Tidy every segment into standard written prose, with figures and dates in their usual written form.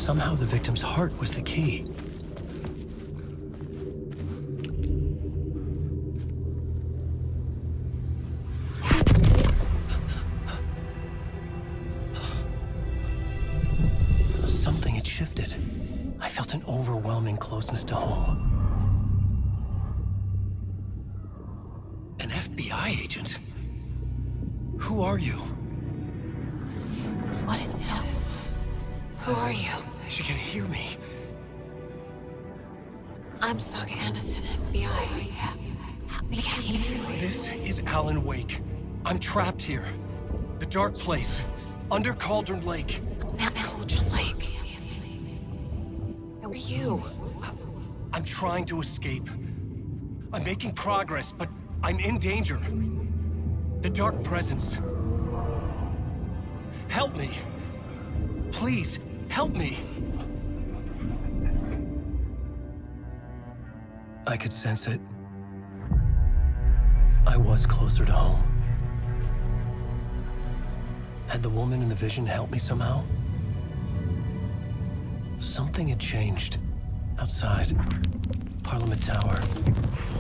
Somehow the victim's heart was the key. Something had shifted. I felt an overwhelming closeness to home. An FBI agent? Who are you? What is this? Who are you? She can hear me. I'm Saga Anderson, FBI. Help me get you. This is Alan Wake. I'm trapped here. The dark place. Under Cauldron Lake. Mount Cauldron Lake. Who are you? I'm trying to escape. I'm making progress, but I'm in danger. The dark presence. Help me. Please, help me. I could sense it. I was closer to home. Had the woman in the vision helped me somehow? Something had changed. Outside. Parliament Tower.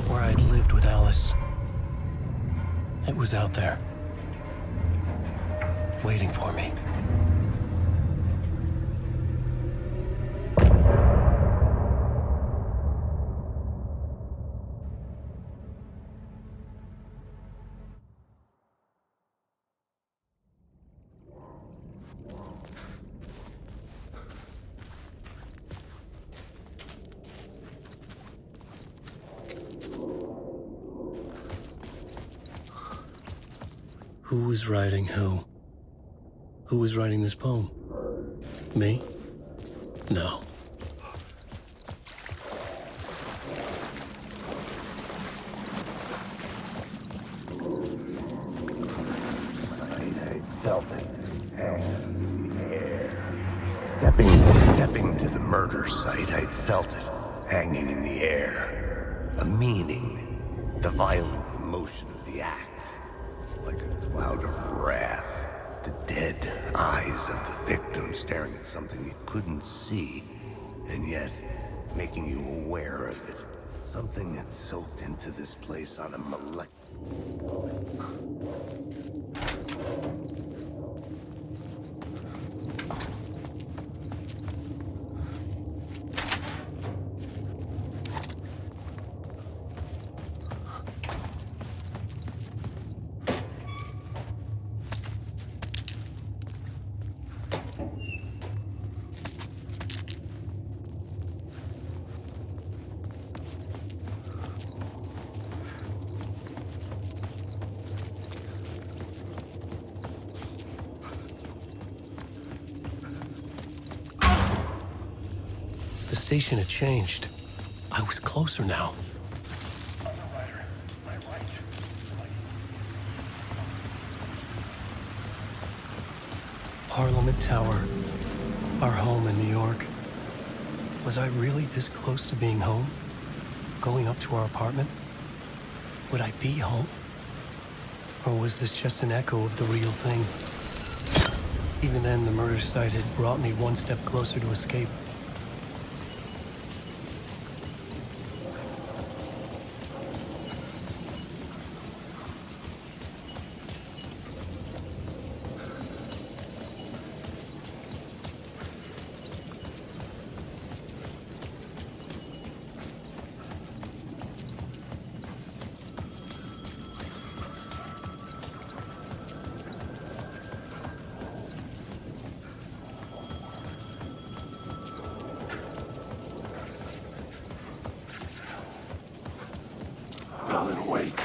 Where I'd lived with Alice. It was out there. Waiting for me. Who was writing who? Who was writing this poem? Me? No. I felt it hanging in the air. Stepping to the murder site, I'd felt it hanging in the air. A meaning, the violent emotion of the act. Like a cloud of wrath. The dead eyes of the victim staring at something you couldn't see, and yet making you aware of it. Something that soaked into this place on a molecular... The station had changed. I was closer now. Parliament Tower. Our home in New York. Was I really this close to being home? Going up to our apartment? Would I be home? Or was this just an echo of the real thing? Even then, the murder site had brought me one step closer to escape. Alan Wake.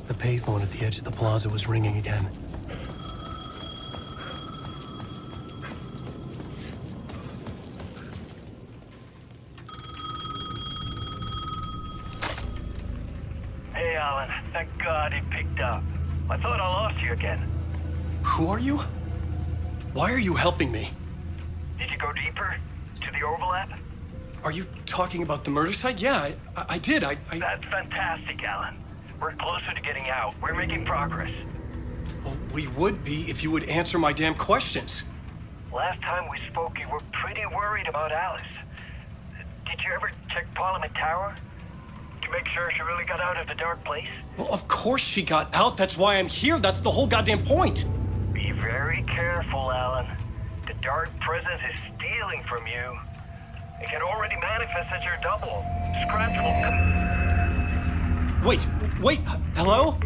The payphone at the edge of the plaza was ringing again. Hey, Alan. Thank God he picked up. I thought I lost you again. Who are you? Why are you helping me? Did you go deeper? To the overlap? Are you talking about the murder site? Yeah, I did. I... That's fantastic, Alan. We're closer to getting out. We're making progress. Well, we would be if you would answer my damn questions. Last time we spoke, you were pretty worried about Alice. Did you ever check Parliament Tower? To make sure she really got out of the dark place? Well, of course she got out. That's why I'm here. That's the whole goddamn point. Be very careful, Alan. The dark presence is stealing from you. It can already manifest as your double. Scratch will... Wait, hello?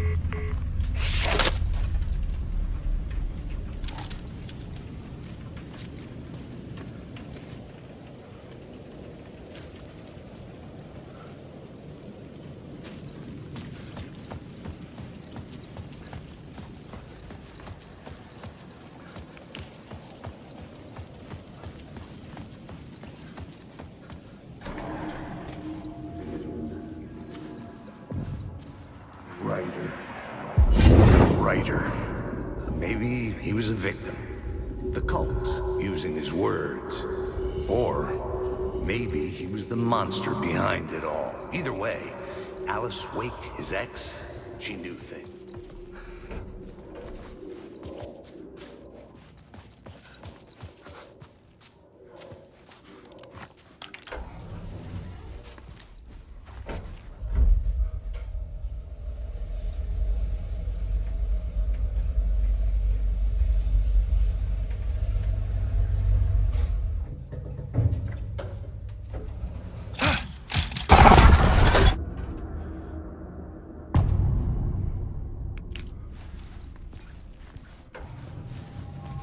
Writer. Maybe he was a victim. The cult, using his words. Or maybe he was the monster behind it all. Either way, Alice Wake, his ex, she knew things.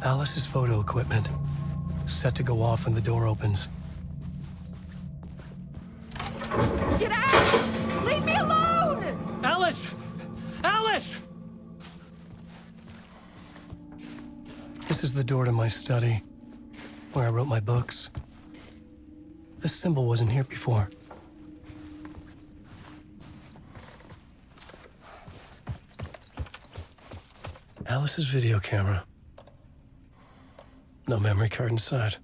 Alice's photo equipment. Set to go off when the door opens. Get out! Leave me alone! Alice! Alice! This is the door to my study, where I wrote my books. This symbol wasn't here before. Alice's video camera. No memory card inside.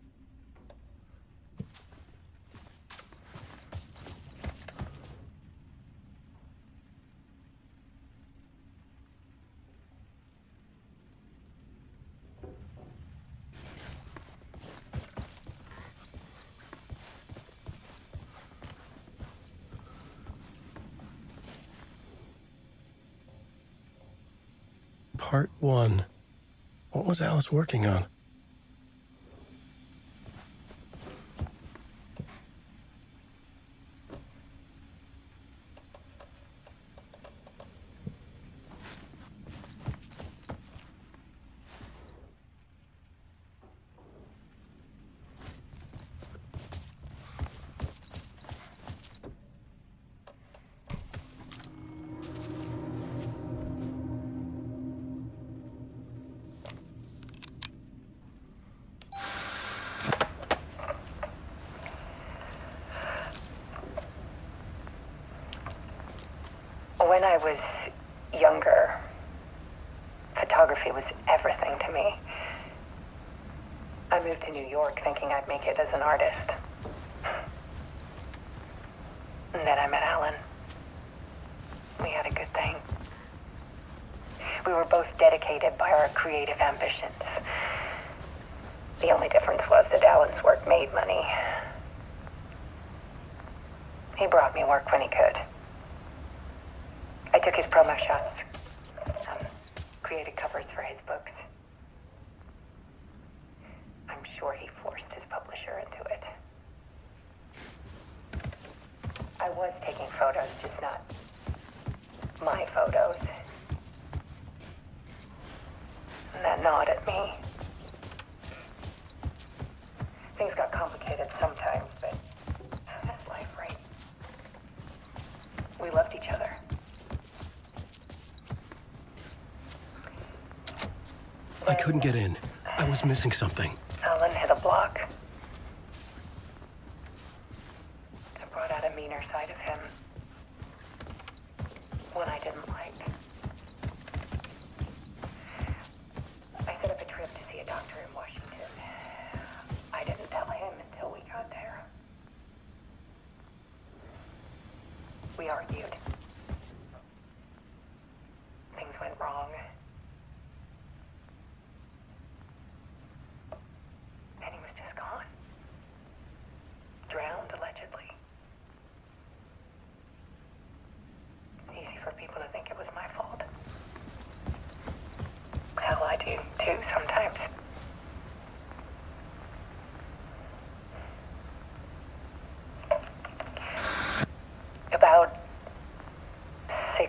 Part 1. What was Alice working on? When I was younger, photography was everything to me. I moved to New York thinking I'd make it as an artist. And then I met Alan. We had a good thing. We were both dedicated by our creative ambitions. The only difference was that Alan's work made money. He brought me work when he could. I took his promo shots, created covers for his books. I'm sure he forced his publisher into it. I was taking photos, just not my photos. And that gnawed at me. Things got complicated sometimes, but that's life, right? We loved each other. I couldn't get in. I was missing something. Alan hit a block. It brought out a meaner side of him. One I didn't like. I set up a trip to see a doctor in Washington. I didn't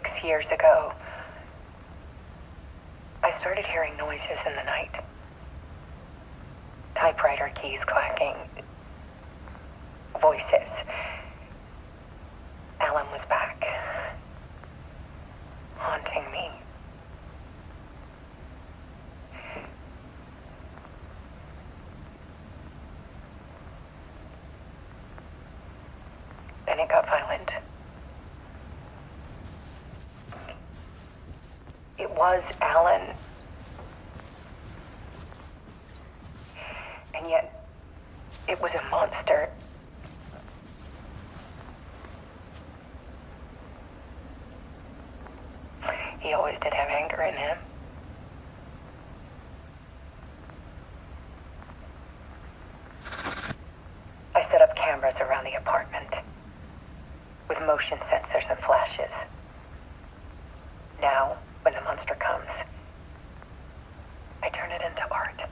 6 years ago, I started hearing noises in the night. Typewriter keys clacking. Voices. Alan was back. Haunting me. Then it got violent. It was Alan. And yet, it was a monster. He always did have anger in him. I set up cameras around the apartment with motion sensors and flashes. Now, when the monster comes, I turn it into art.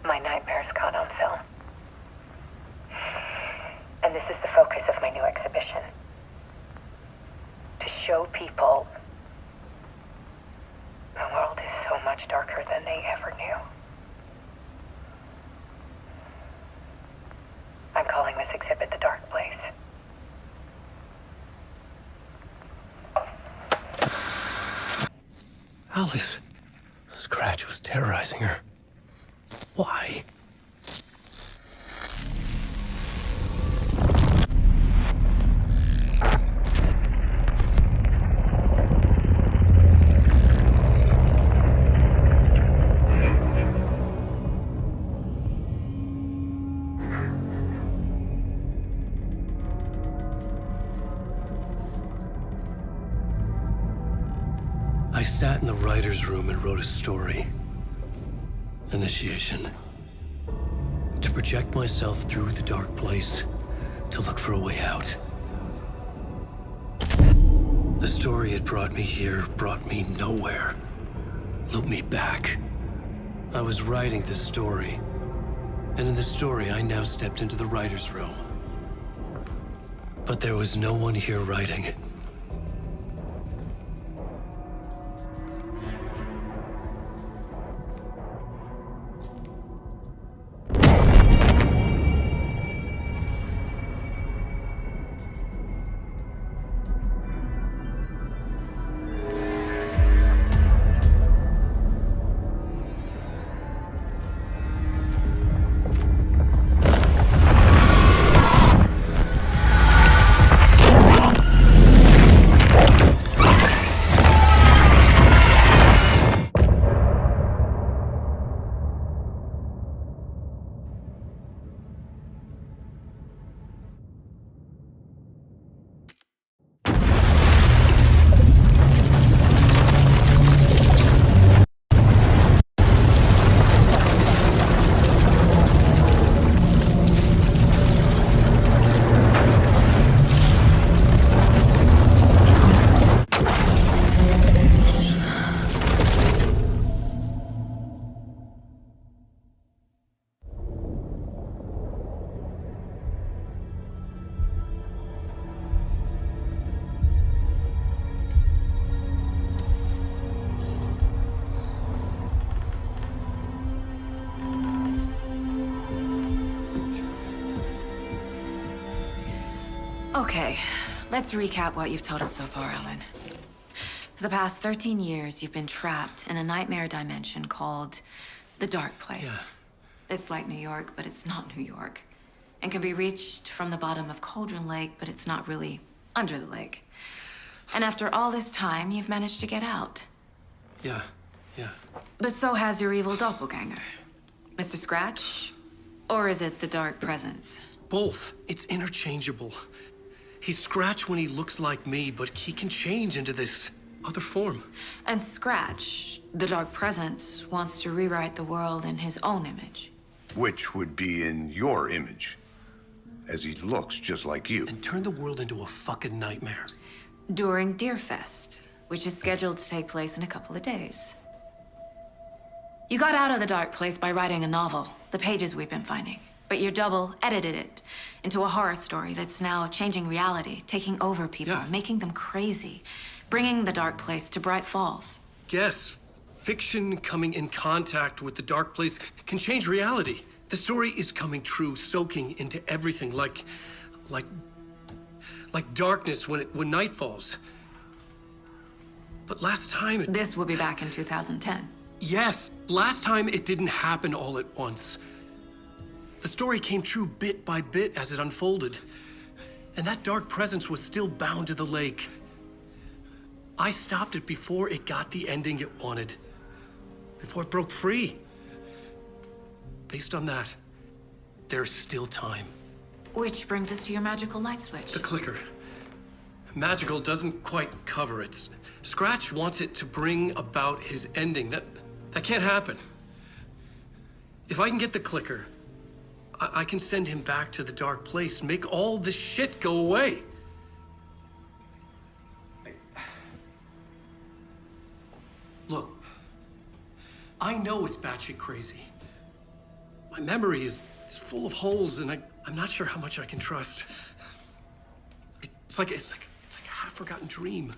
My nightmares caught on film. And this is the focus of my new exhibition. To show people the world is so much darker than they ever knew. I'm calling this exhibit The Dark Place. Alice. Scratch was terrorizing her. Why? I sat in the writer's room and wrote a story. Initiation. To project myself through the dark place, to look for a way out. The story had brought me here, brought me nowhere. Looped me back. I was writing this story. And in the story, I now stepped into the writer's room. But there was no one here writing. Okay, let's recap what you've told us so far, Alan. For the past 13 years, you've been trapped in a nightmare dimension called the Dark Place. Yeah. It's like New York, but it's not New York. And can be reached from the bottom of Cauldron Lake, but it's not really under the lake. And after all this time, you've managed to get out. Yeah. But so has your evil doppelganger. Mr. Scratch? Or is it the Dark Presence? Both. It's interchangeable. He's Scratch when he looks like me, but he can change into this other form. And Scratch, the Dark Presence, wants to rewrite the world in his own image. Which would be in your image, as he looks just like you. And turn the world into a fucking nightmare. During Deerfest, which is scheduled to take place in a couple of days. You got out of the Dark Place by writing a novel, the pages we've been finding. but your double edited it into a horror story that's now changing reality, taking over people, Yeah. making them crazy, bringing the dark place to Bright Falls. Yes, fiction coming in contact with the dark place can change reality. The story is coming true, soaking into everything like darkness when night falls. But last time This will be back in 2010. Yes, last time it didn't happen all at once. The story came true bit by bit as it unfolded. And that dark presence was still bound to the lake. I stopped it before it got the ending it wanted. Before it broke free. Based on that, there's still time. Which brings us to your magical light switch. The clicker. Magical doesn't quite cover it. Scratch wants it to bring about his ending. That can't happen. If I can get the clicker, I can send him back to the dark place, make all this shit go away. Look, I know it's batshit crazy. My memory is full of holes, and I'm not sure how much I can trust. It's like a half-forgotten dream.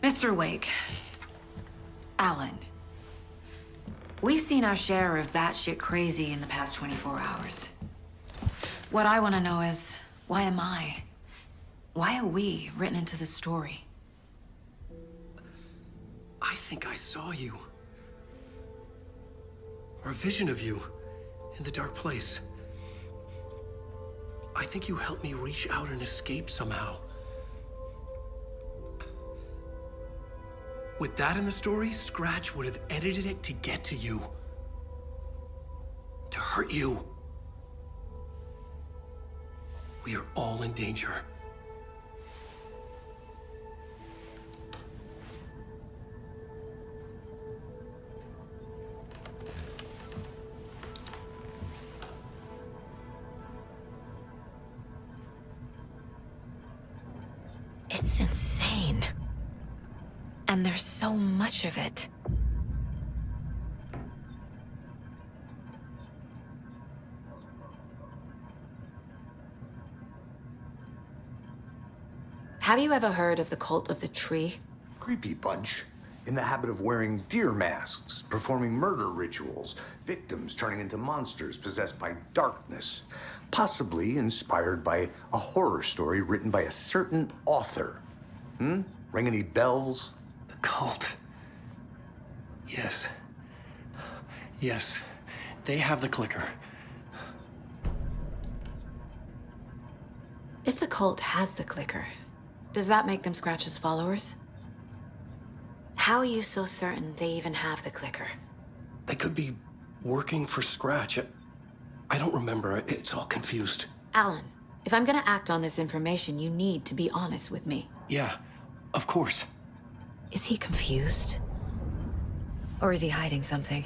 Mr. Wake, Alan, we've seen our share of batshit crazy in the past 24 hours. What I want to know is, why am I? Why are we written into the story? I think I saw you. Or a vision of you in the dark place. I think you helped me reach out and escape somehow. With that in the story, Scratch would have edited it to get to you. To hurt you. We are all in danger. It's insane. And there's so much of it. Have you ever heard of the Cult of the Tree? Creepy bunch. In the habit of wearing deer masks, performing murder rituals, victims turning into monsters possessed by darkness. Possibly inspired by a horror story written by a certain author. Ring any bells? The cult. Yes. Yes. They have the clicker. If the cult has the clicker, does that make them Scratch's followers? How are you so certain they even have the clicker? They could be working for Scratch. I don't remember. It's all confused. Alan, if I'm gonna act on this information, you need to be honest with me. Yeah, of course. Is he confused? Or is he hiding something?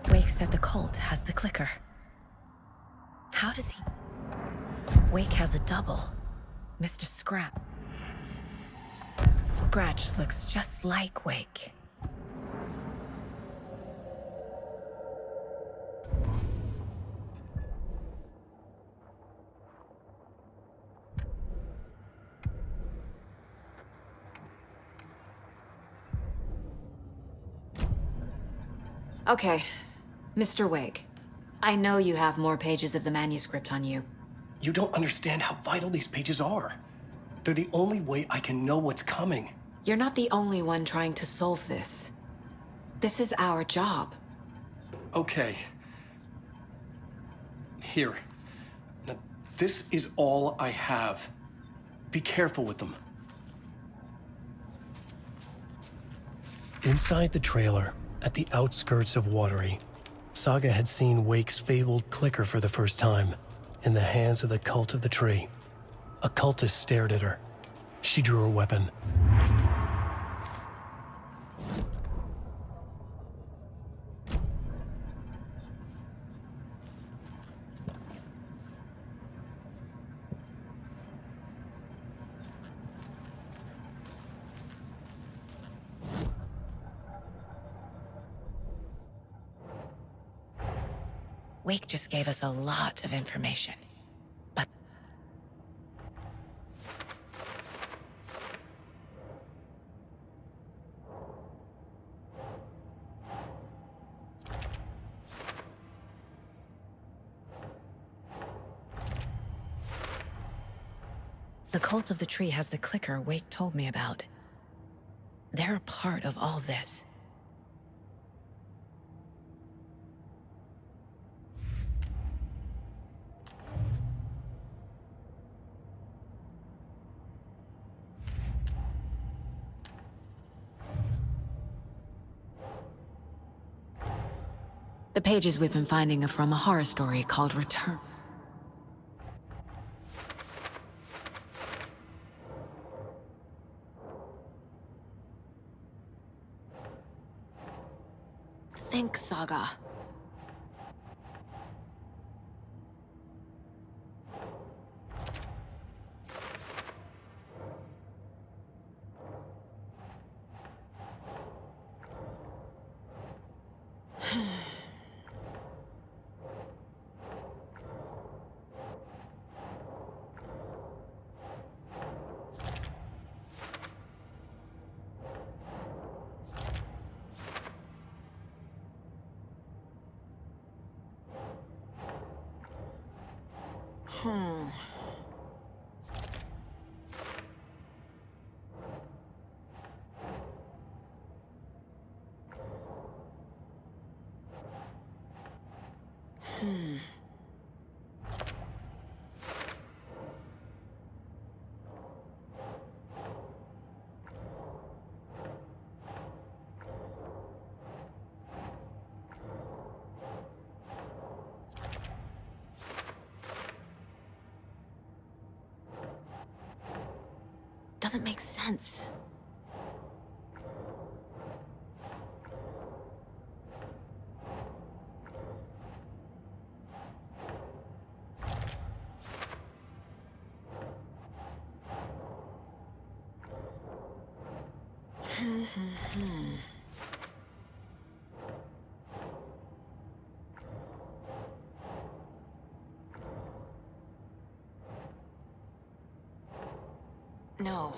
Wake said the cult has the clicker. How does he... Wake has a double. Mr. Scrap. Scratch looks just like Wake. Okay, Mr. Wake. I know you have more pages of the manuscript on you. You don't understand how vital these pages are. They're the only way I can know what's coming. You're not the only one trying to solve this. This is our job. Okay. Here. Now, this is all I have. Be careful with them. Inside the trailer, at the outskirts of Watery, Saga had seen Wake's fabled clicker for the first time, in the hands of the Cult of the Tree. A cultist stared at her. She drew her weapon. Wake just gave us a lot of information. But the Cult of the Tree has the clicker Wake told me about. They're a part of all this. The pages we've been finding are from a horror story called Return. Think Saga. Doesn't make sense. No.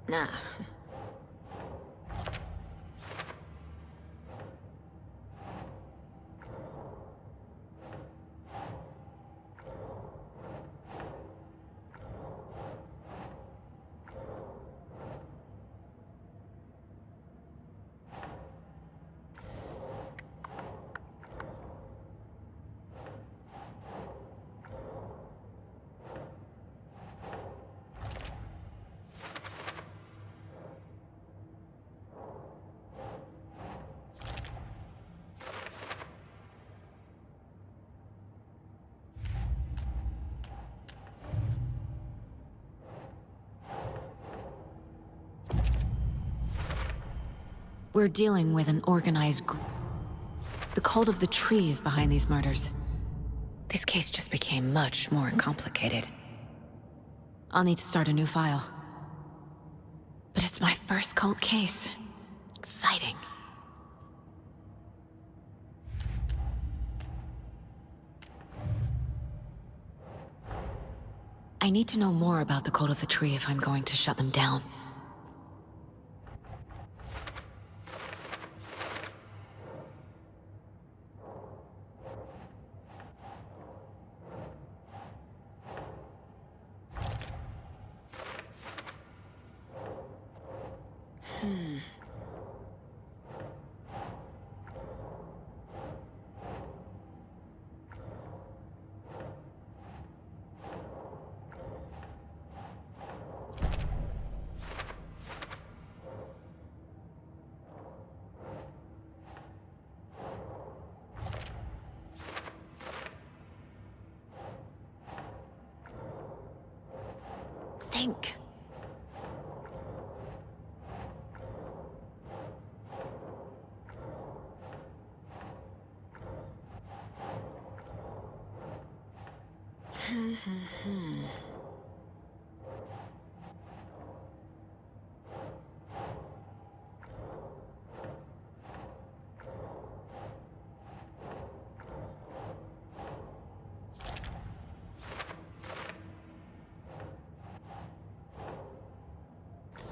Nah. We're dealing with an organized group. The Cult of the Tree is behind these murders. This case just became much more complicated. I'll need to start a new file. But it's my first cult case. Exciting. I need to know more about the Cult of the Tree if I'm going to shut them down. think.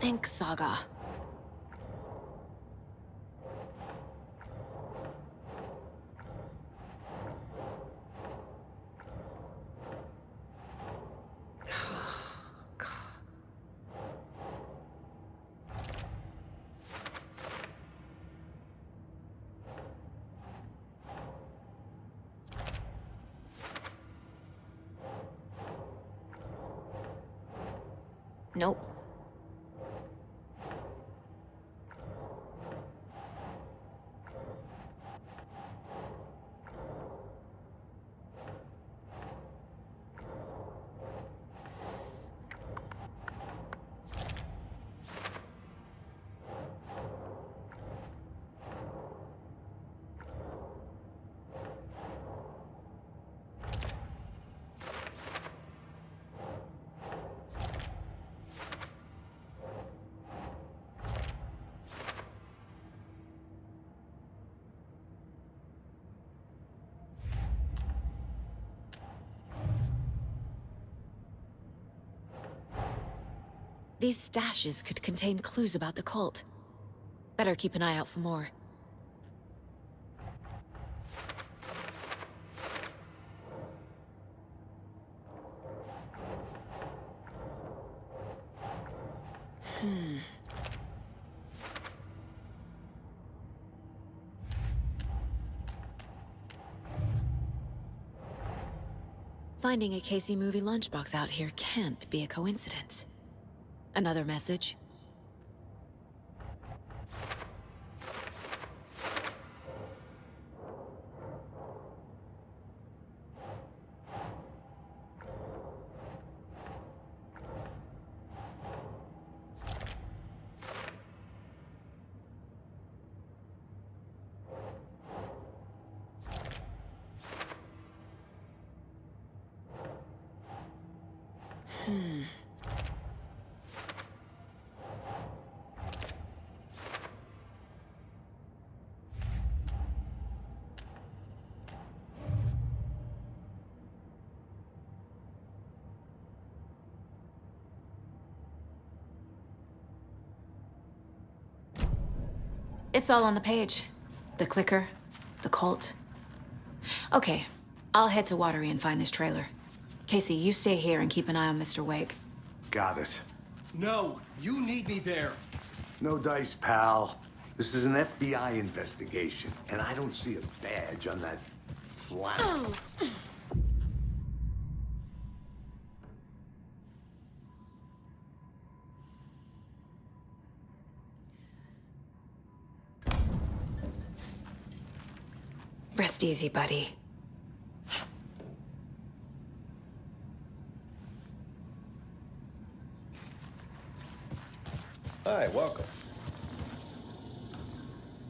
Think, Saga. Nope. These stashes could contain clues about the cult. Better keep an eye out for more. Finding a Casey movie lunchbox out here can't be a coincidence. Another message? It's all on the page. The clicker, the cult. Okay, I'll head to Watery and find this trailer. Casey, you stay here and keep an eye on Mr. Wake. Got it. No, you need me there. No dice, pal. This is an FBI investigation, and I don't see a badge on that flannel. Rest easy, buddy. Hi, welcome.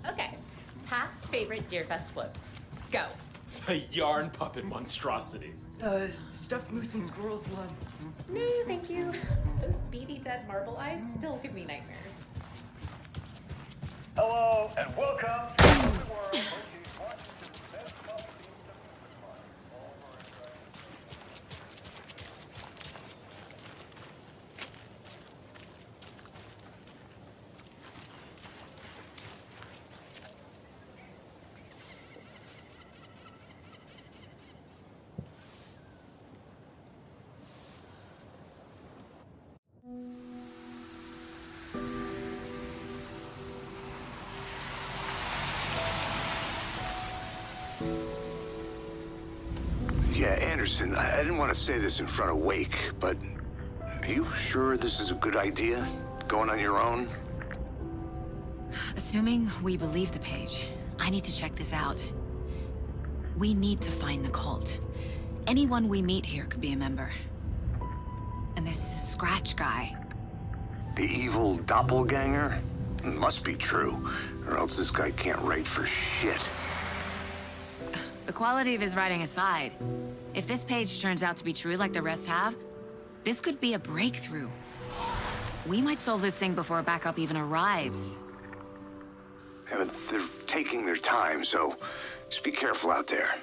Okay, past favorite Deerfest floats. Go. The yarn puppet monstrosity. Stuffed moose and squirrels one. No, thank you. Those beady dead marble eyes still give me nightmares. Hello, and welcome to the world, which is Washington's best coffee Yeah, Anderson, I didn't want to say this in front of Wake, but are you sure this is a good idea? Going on your own? Assuming we believe the page, I need to check this out. We need to find the cult. Anyone we meet here could be a member. And this is scratch guy. The evil doppelganger? Must be true, or else this guy can't write for shit. The quality of his writing aside, if this page turns out to be true like the rest have, this could be a breakthrough. We might solve this thing before backup even arrives. Yeah, but they're taking their time, so just be careful out there.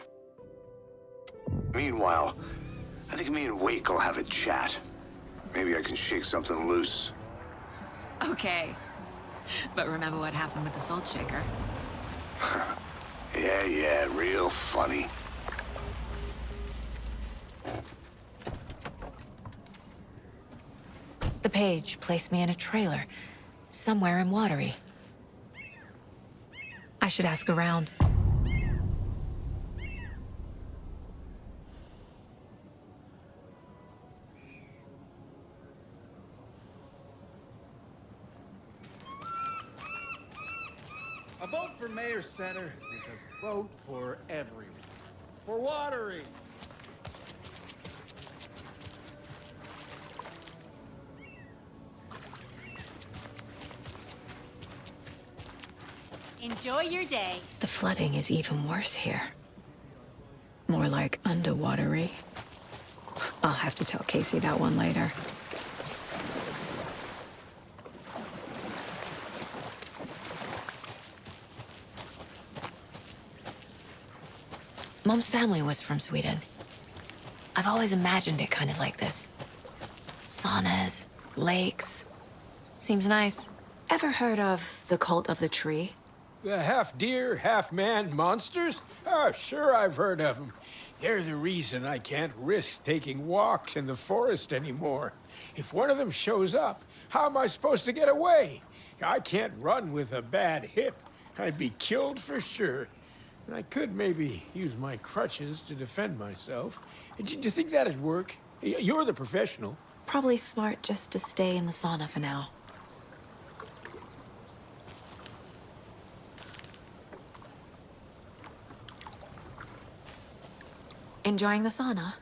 Meanwhile, I think me and Wake will have a chat. Maybe I can shake something loose. Okay. But remember what happened with the salt shaker? Yeah, real funny. The page placed me in a trailer, somewhere in Watery. I should ask around. A vote for Mayor Center is a vote for everyone. For Watery. Enjoy your day. The flooding is even worse here. More like underwatery. I'll have to tell Casey that one later. Mom's family was from Sweden. I've always imagined it kind of like this. Saunas, lakes. Seems nice. Ever heard of the Cult of the Tree? The half-deer, half-man monsters? Oh, sure I've heard of them. They're the reason I can't risk taking walks in the forest anymore. If one of them shows up, how am I supposed to get away? I can't run with a bad hip. I'd be killed for sure. I could maybe use my crutches to defend myself. Do you think that'd work? You're the professional. Probably smart just to stay in the sauna for now. Enjoying the sauna?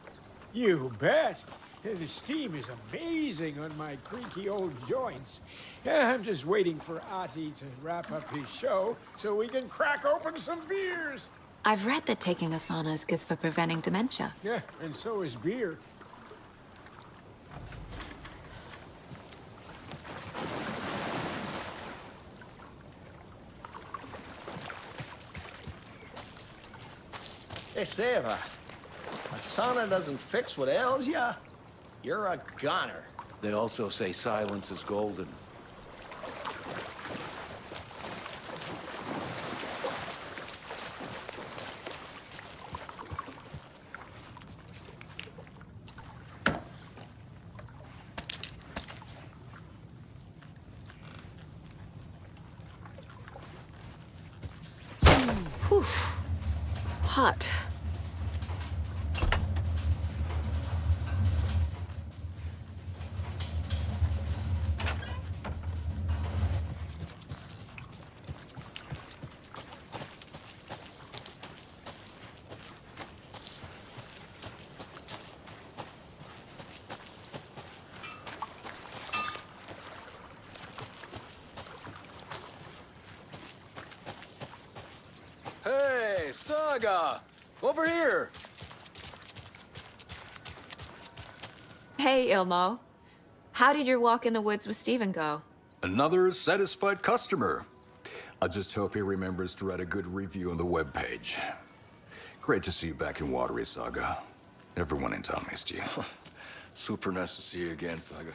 You bet. The steam is amazing on my creaky old joints. I'm just waiting for Ati to wrap up his show so we can crack open some beers. I've read that taking a sauna is good for preventing dementia. Yeah, and so is beer. Hey, Seva. A sauna doesn't fix what ails ya? You're a goner. They also say silence is golden. Whew. Hot. Hey, Saga! Over here! Hey, Ilmo. How did your walk in the woods with Steven go? Another satisfied customer. I just hope he remembers to write a good review on the webpage. Great to see you back in Watery, Saga. Everyone in town missed you. Super nice to see you again, Saga.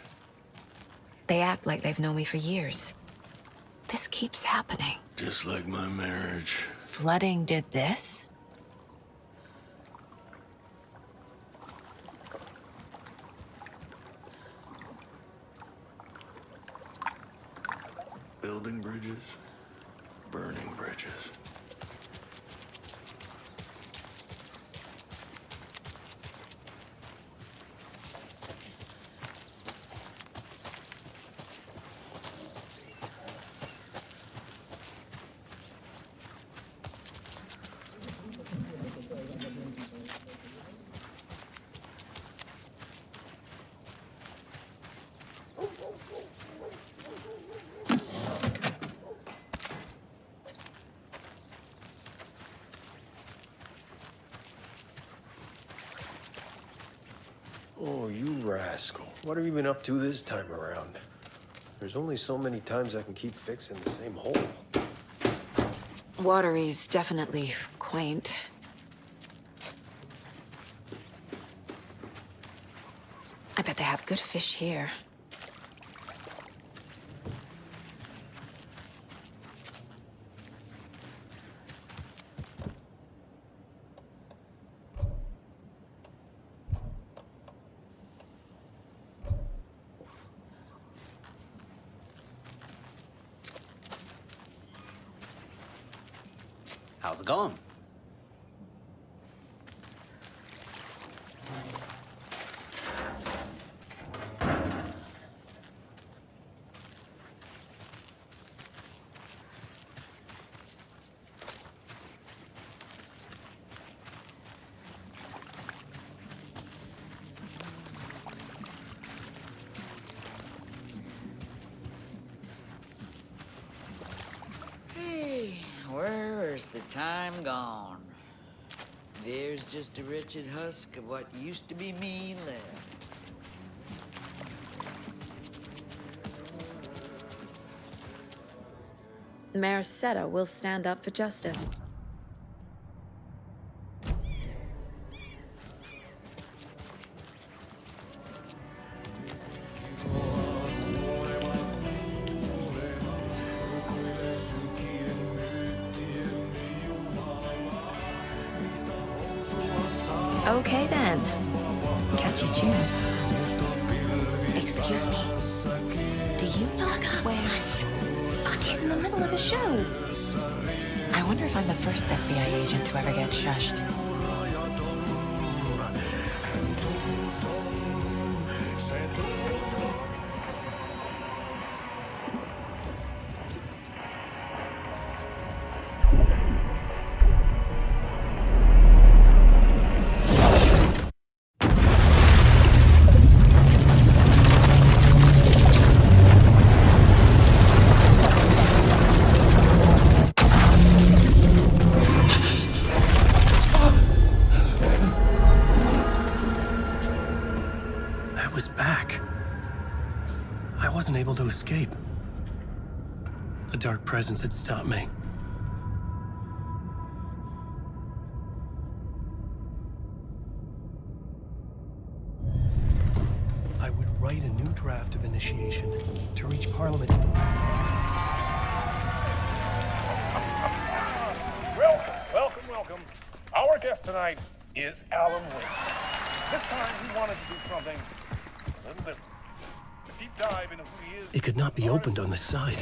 They act like they've known me for years. This keeps happening. Just like my marriage. Flooding did this? Building bridges, burning bridges. Oh, you rascal. What have you been up to this time around? There's only so many times I can keep fixing the same hole. Watery's definitely quaint. I bet they have good fish here. How's it going? Hey, where's the time gone? There's just a wretched husk of what used to be me left. Mayor Seta will stand up for justice. Okay then. Catchy tune. Excuse me. Do you know where Auntie in the middle of a show? I wonder if I'm the first FBI agent to ever get shushed. To escape. A dark presence had stopped me. I would write a new draft of initiation to reach Parliament. Welcome. Our guest tonight is Alan Wake. This time he wanted to do something a little different. A deep dive into who he is. It could not be opened on the side.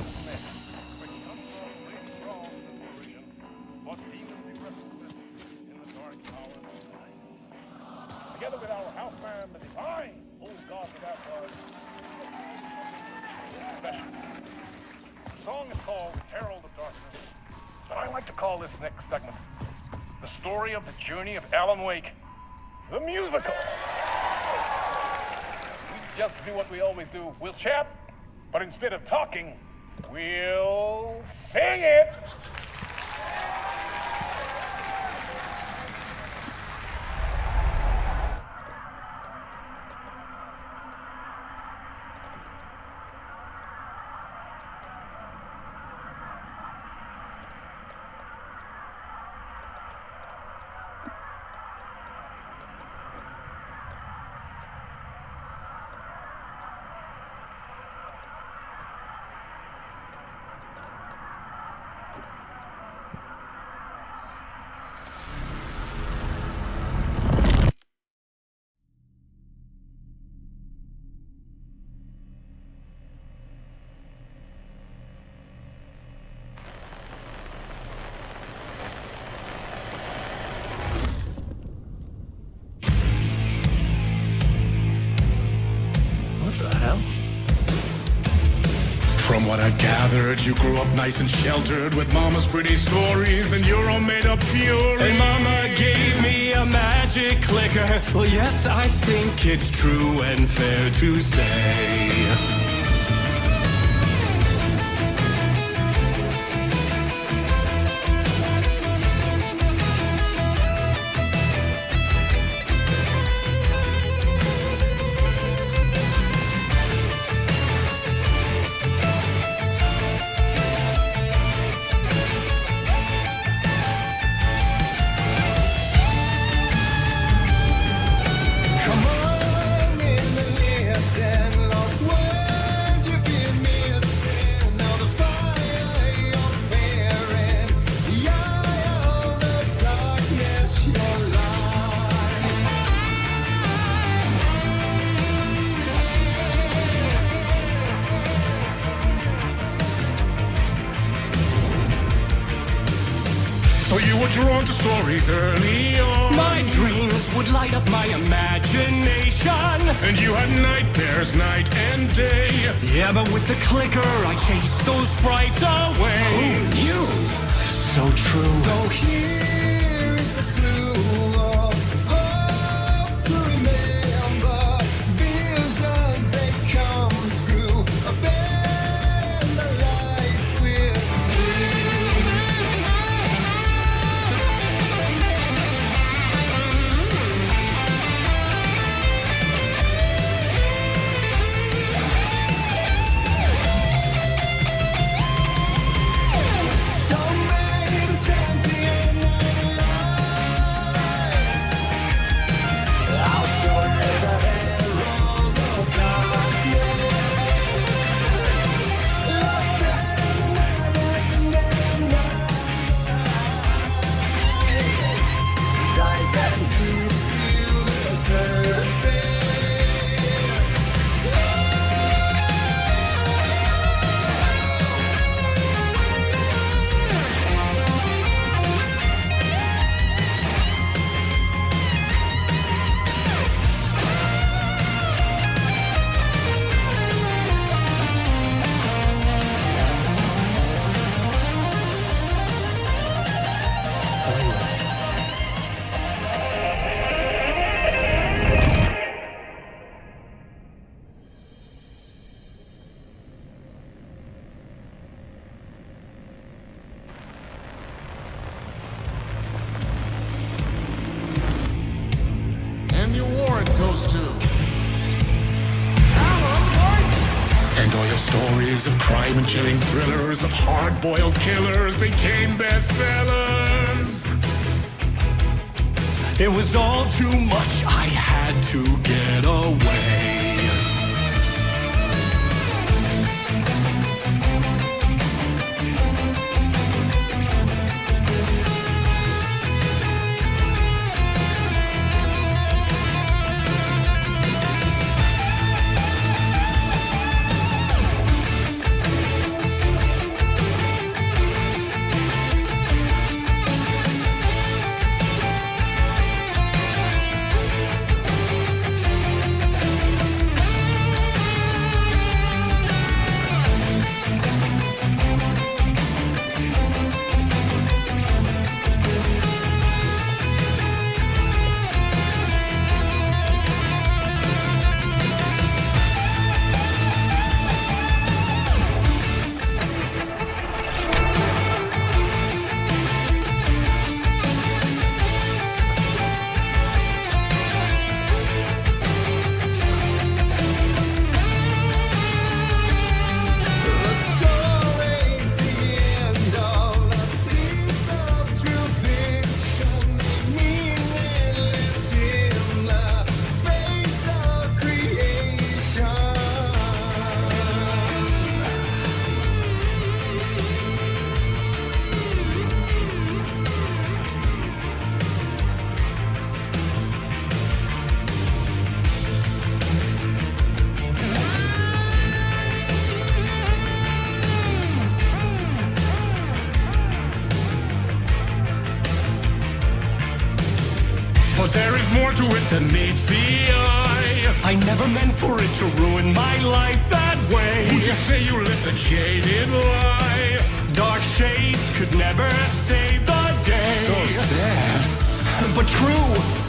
Together with our house band, the divine old god of Asgard. Special. The song is called Herald of Darkness, but I like to call this next segment the story of the journey of Alan Wake, the musical. We just do what we always do. We'll chat, but instead of talking, we'll sing it. From what I've gathered, you grew up nice and sheltered with mama's pretty stories and your own made-up fury. And mama gave me a magic clicker. Well, yes, I think it's true and fair to say. you were drawn to stories early on. My dreams would light up my imagination. And you had nightmares night and day. Yeah, but with the clicker, I chased those frights away. Who knew? So true. So here is the clue of hope to remember. Visions, they come true. Bend the light switch And the award goes to And all your stories of crime and chilling thrillers of hard-boiled killers became bestsellers. It was all too much, I had to get away. But there is more to it than meets the eye. I never meant for it to ruin my life that way. Would you say you lived a jaded lie? Dark shades could never save the day. So sad. But true.